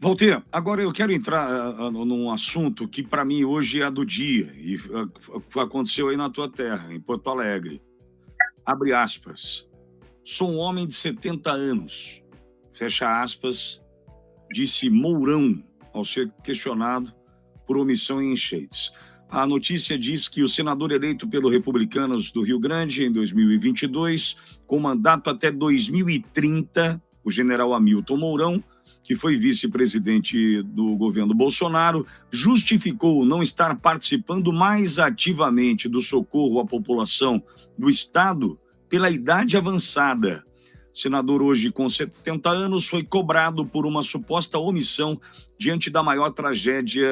Walter, agora eu quero entrar num assunto que para mim hoje é do dia e aconteceu aí na tua terra, em Porto Alegre. Abre aspas. Sou um homem de 70 anos. Fecha aspas, disse Mourão ao ser questionado por omissão em enchentes. A notícia diz que o senador eleito pelo Republicanos do Rio Grande em 2022, com mandato até 2030, o general Hamilton Mourão, que foi vice-presidente do governo Bolsonaro, justificou não estar participando mais ativamente do socorro à população do estado pela idade avançada. O senador, hoje com 70 anos, foi cobrado por uma suposta omissão diante da maior tragédia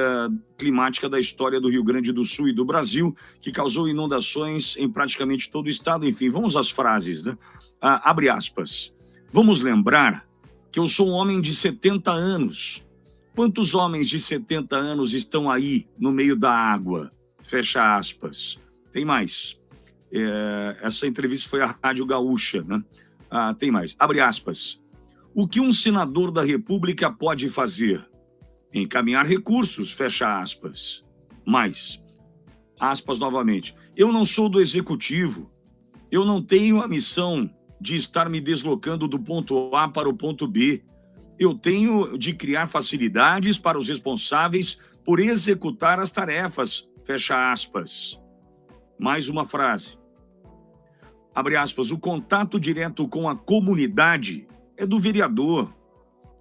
climática da história do Rio Grande do Sul e do Brasil, que causou inundações em praticamente todo o estado. Enfim, vamos às frases, né? Abre aspas. Vamos lembrar que eu sou um homem de 70 anos. Quantos homens de 70 anos estão aí no meio da água? Fecha aspas. Tem mais. Essa entrevista foi à Rádio Gaúcha, né? Tem mais. Abre aspas. O que um senador da República pode fazer? Encaminhar recursos, fecha aspas. Mais. Aspas novamente. Eu não sou do executivo. Eu não tenho a missão de estar me deslocando do ponto A para o ponto B. Eu tenho de criar facilidades para os responsáveis por executar as tarefas, fecha aspas. Mais uma frase. Abre aspas, o contato direto com a comunidade é do vereador.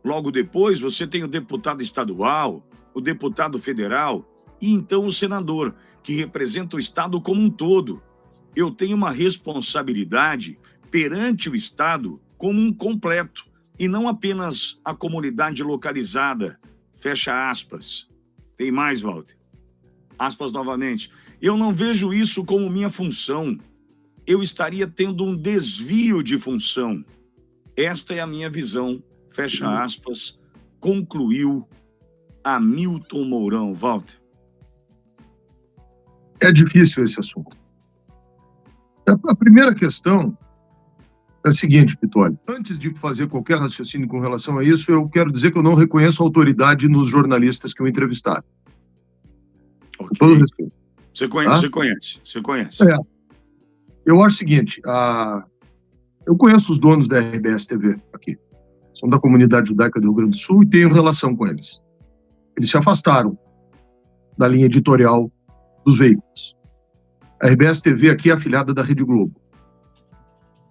Logo depois, você tem o deputado estadual, o deputado federal e então o senador, que representa o estado como um todo. Eu tenho uma responsabilidade perante o estado como um completo e não apenas a comunidade localizada, fecha aspas. Tem mais, Walter. Aspas novamente. Eu não vejo isso como minha função. Eu estaria tendo um desvio de função. Esta é a minha visão, fecha aspas, concluiu Hamilton Mourão. Walter. É difícil esse assunto. A primeira questão é a seguinte, Pitoli. Antes de fazer qualquer raciocínio com relação a isso, eu quero dizer que eu não reconheço autoridade nos jornalistas que o entrevistaram. Okay. Com todo respeito. Você conhece. Eu acho o seguinte, eu conheço os donos da RBS TV aqui. São da comunidade judaica do Rio Grande do Sul e tenho relação com eles. Eles se afastaram da linha editorial dos veículos. A RBS TV aqui é afiliada da Rede Globo.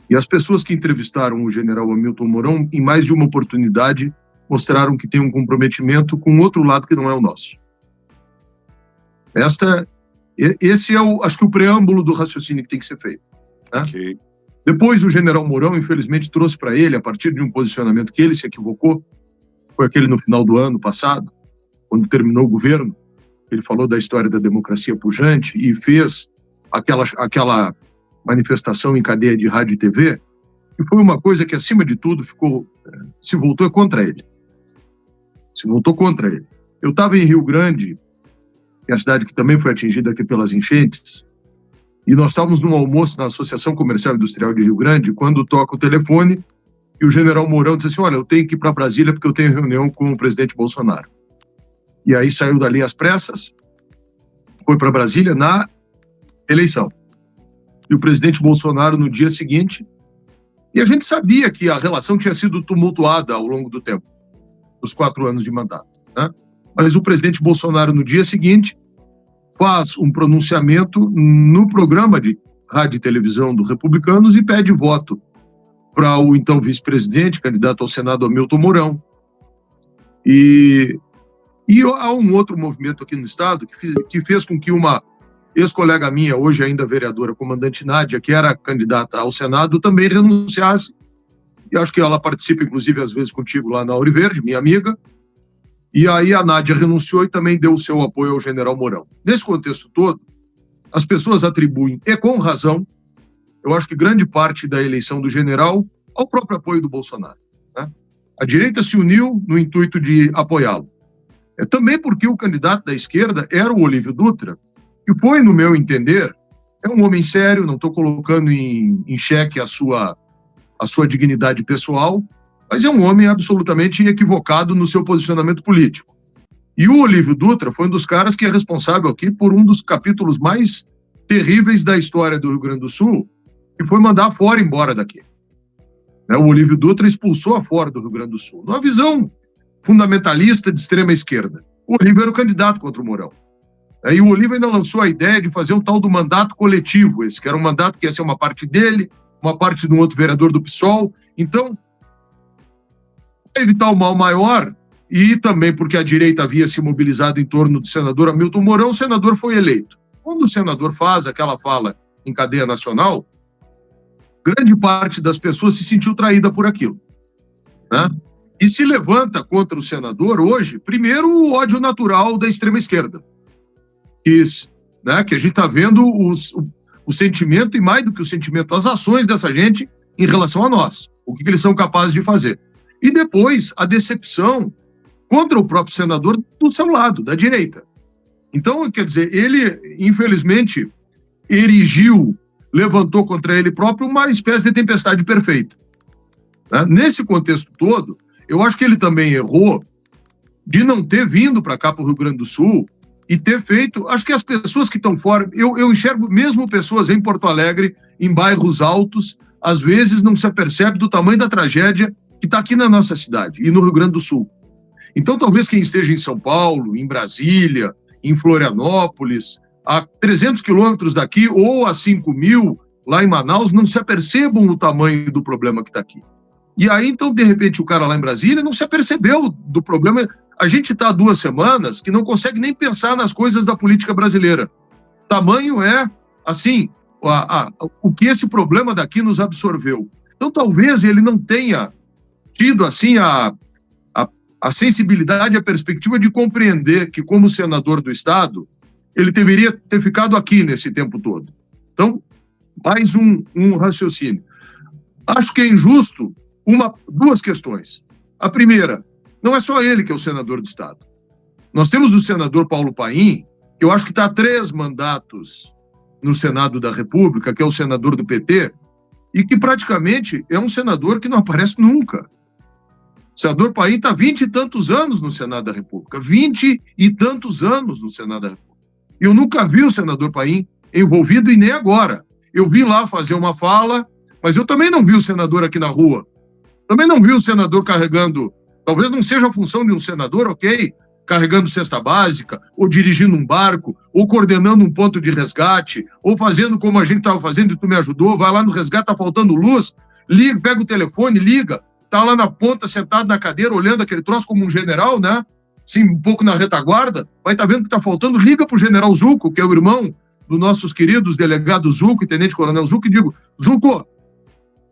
E as pessoas que entrevistaram o general Hamilton Mourão, em mais de uma oportunidade, mostraram que tem um comprometimento com outro lado que não é o nosso. Esse é, acho que o preâmbulo do raciocínio que tem que ser feito. Né? Okay. Depois, o general Mourão, infelizmente, trouxe para ele, a partir de um posicionamento que ele se equivocou, foi aquele no final do ano passado, quando terminou o governo, ele falou da história da democracia pujante e fez aquela manifestação em cadeia de rádio e TV, e foi uma coisa que, acima de tudo, se voltou contra ele. Eu estava em Rio Grande, que é a cidade que também foi atingida aqui pelas enchentes, e nós estávamos num almoço na Associação Comercial e Industrial de Rio Grande, quando toca o telefone, e o general Mourão disse assim, olha, eu tenho que ir para Brasília porque eu tenho reunião com o presidente Bolsonaro. E aí saiu dali às pressas, foi para Brasília na eleição. E o presidente Bolsonaro no dia seguinte, e a gente sabia que a relação tinha sido tumultuada ao longo do tempo, dos 4 anos de mandato, né? Mas o presidente Bolsonaro no dia seguinte faz um pronunciamento no programa de rádio e televisão do Republicanos e pede voto para o então vice-presidente, candidato ao Senado Hamilton Mourão. E há um outro movimento aqui no estado que fez com que uma ex-colega minha, hoje ainda vereadora, comandante Nádia, que era candidata ao Senado, também renunciasse. E acho que ela participa, inclusive, às vezes contigo lá na Ouro Verde, minha amiga. E aí a Nádia renunciou e também deu o seu apoio ao general Mourão. Nesse contexto todo, as pessoas atribuem, e com razão, eu acho que grande parte da eleição do general ao próprio apoio do Bolsonaro. Né? A direita se uniu no intuito de apoiá-lo. É também porque o candidato da esquerda era o Olívio Dutra, que foi, no meu entender, é um homem sério, não estou colocando em xeque a sua dignidade pessoal, mas é um homem absolutamente equivocado no seu posicionamento político. E o Olívio Dutra foi um dos caras que é responsável aqui por um dos capítulos mais terríveis da história do Rio Grande do Sul, que foi mandar embora daqui. O Olívio Dutra expulsou fora do Rio Grande do Sul, numa visão fundamentalista de extrema esquerda. O Olívio era o candidato contra o Mourão. E o Olívio ainda lançou a ideia de fazer um tal do mandato coletivo, esse que era um mandato que ia ser uma parte dele, uma parte de um outro vereador do PSOL. Então, para evitar o mal maior, e também porque a direita havia se mobilizado em torno do senador Hamilton Mourão, o senador foi eleito. Quando o senador faz aquela fala em cadeia nacional, grande parte das pessoas se sentiu traída por aquilo, né? E se levanta contra o senador hoje, primeiro, o ódio natural da extrema-esquerda. Isso, né? Que a gente está vendo o sentimento, e mais do que o sentimento, as ações dessa gente em relação a nós, o que eles são capazes de fazer. E depois, a decepção contra o próprio senador do seu lado, da direita. Então, quer dizer, ele, infelizmente, levantou contra ele próprio uma espécie de tempestade perfeita, né? Nesse contexto todo, eu acho que ele também errou de não ter vindo para cá, para o Rio Grande do Sul, e ter feito... Acho que as pessoas que estão fora... Eu enxergo mesmo pessoas em Porto Alegre, em bairros altos, às vezes não se apercebe do tamanho da tragédia que está aqui na nossa cidade e no Rio Grande do Sul. Então, talvez quem esteja em São Paulo, em Brasília, em Florianópolis, a 300 quilômetros daqui, ou a 5.000, lá em Manaus, não se apercebam o tamanho do problema que está aqui. E aí, então, de repente, o cara lá em Brasília não se apercebeu do problema. A gente está há 2 semanas que não consegue nem pensar nas coisas da política brasileira. Tamanho é, assim, o que esse problema daqui nos absorveu. Então, talvez ele não tenha tido, assim, a sensibilidade e a perspectiva de compreender que, como senador do Estado, ele deveria ter ficado aqui nesse tempo todo. Então, mais um raciocínio. Acho que é injusto 2 questões. A primeira, não é só ele que é o senador do Estado. Nós temos o senador Paulo Paim, que eu acho que está há 3 mandatos no Senado da República, que é o senador do PT, e que praticamente é um senador que não aparece nunca. O senador Paim está há 20 e tantos anos no Senado da República. 20 e tantos anos no Senado da República. Eu nunca vi o senador Paim envolvido, e nem agora. Eu vi lá fazer uma fala, mas eu também não vi o senador aqui na rua. Também não vi o senador carregando, talvez não seja a função de um senador, ok, carregando cesta básica, ou dirigindo um barco, ou coordenando um ponto de resgate, ou fazendo como a gente estava fazendo e tu me ajudou, vai lá no resgate, está faltando luz, liga, pega o telefone, liga, está lá na ponta, sentado na cadeira, olhando aquele troço como um general, né? Assim, um pouco na retaguarda, vai estar vendo que está faltando, liga para o general Zucco, que é o irmão dos nossos queridos delegados Zucco e tenente-coronel Zucco, e digo, Zucco,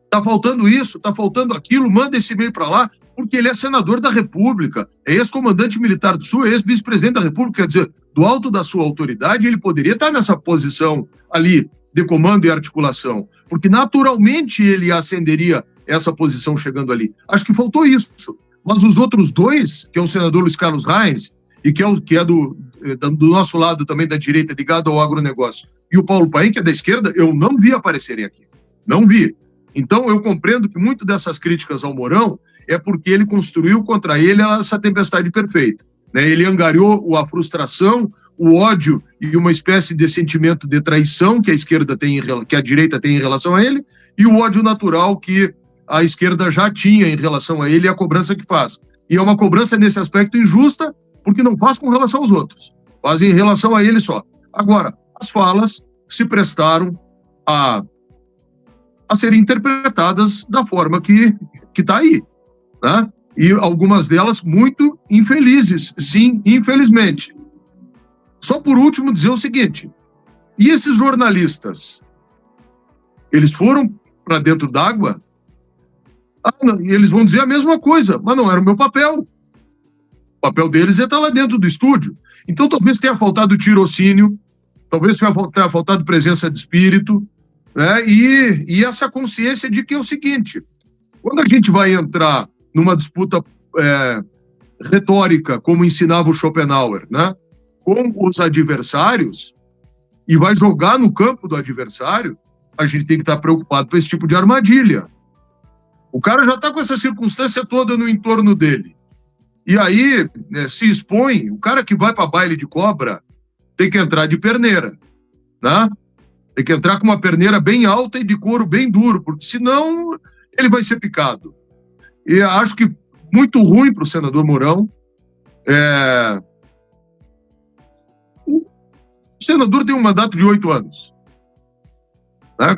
está faltando isso, está faltando aquilo, manda esse e-mail para lá, porque ele é senador da República, é ex-comandante militar do Sul, é ex-vice-presidente da República, quer dizer, do alto da sua autoridade, ele poderia estar nessa posição ali, de comando e articulação, porque naturalmente ele ascenderia essa posição chegando ali. Acho que faltou isso. Mas os outros 2, que é o senador Luiz Carlos Reins, e que é do nosso lado também da direita, ligado ao agronegócio, e o Paulo Paim, que é da esquerda, eu não vi aparecerem aqui. Não vi. Então, eu compreendo que muito dessas críticas ao Mourão é porque ele construiu contra ele essa tempestade perfeita, né? Ele angariou a frustração, o ódio e uma espécie de sentimento de traição que a esquerda tem, que a direita tem em relação a ele, e o ódio natural que a esquerda já tinha em relação a ele e a cobrança que faz. E é uma cobrança nesse aspecto injusta, porque não faz com relação aos outros, faz em relação a ele só. Agora, as falas se prestaram a serem interpretadas da forma que está aí, né? E algumas delas muito infelizes, sim, infelizmente. Só por último dizer o seguinte, e esses jornalistas, eles foram para dentro d'água? E eles vão dizer a mesma coisa, mas não era o meu papel. O papel deles é estar lá dentro do estúdio. Então talvez tenha faltado tirocínio, talvez tenha faltado presença de espírito, né? E essa consciência de que é o seguinte, quando a gente vai entrar numa disputa retórica, como ensinava o Schopenhauer, né? Com os adversários, e vai jogar no campo do adversário, a gente tem que estar preocupado com esse tipo de armadilha. O cara já está com essa circunstância toda no entorno dele. E aí, né, se expõe, o cara que vai para baile de cobra tem que entrar de perneira, né? Tem que entrar com uma perneira bem alta e de couro bem duro, porque senão ele vai ser picado. E acho que muito ruim para o senador Mourão. O senador tem um mandato de 8 anos. Né?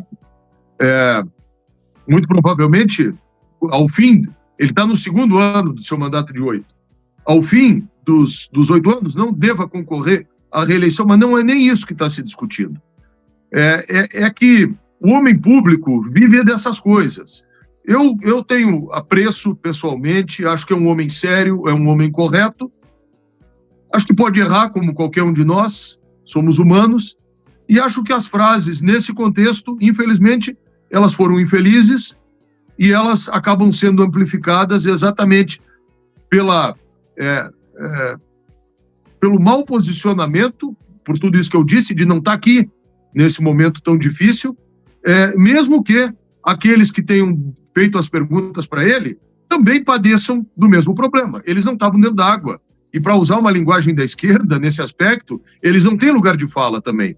Muito provavelmente, ao fim, ele está no 2º ano do seu mandato de 8. Ao fim dos 8 anos, não deva concorrer à reeleição, mas não é nem isso que está se discutindo. É que o homem público vive dessas coisas. Eu tenho apreço pessoalmente, acho que é um homem sério, é um homem correto, acho que pode errar como qualquer um de nós, somos humanos, e acho que as frases nesse contexto, infelizmente, elas foram infelizes e elas acabam sendo amplificadas exatamente pelo mau posicionamento, por tudo isso que eu disse, de não estar aqui nesse momento tão difícil, mesmo que aqueles que tenham feito as perguntas para ele também padeçam do mesmo problema. Eles não estavam dentro d'água. E para usar uma linguagem da esquerda, nesse aspecto, eles não têm lugar de fala também.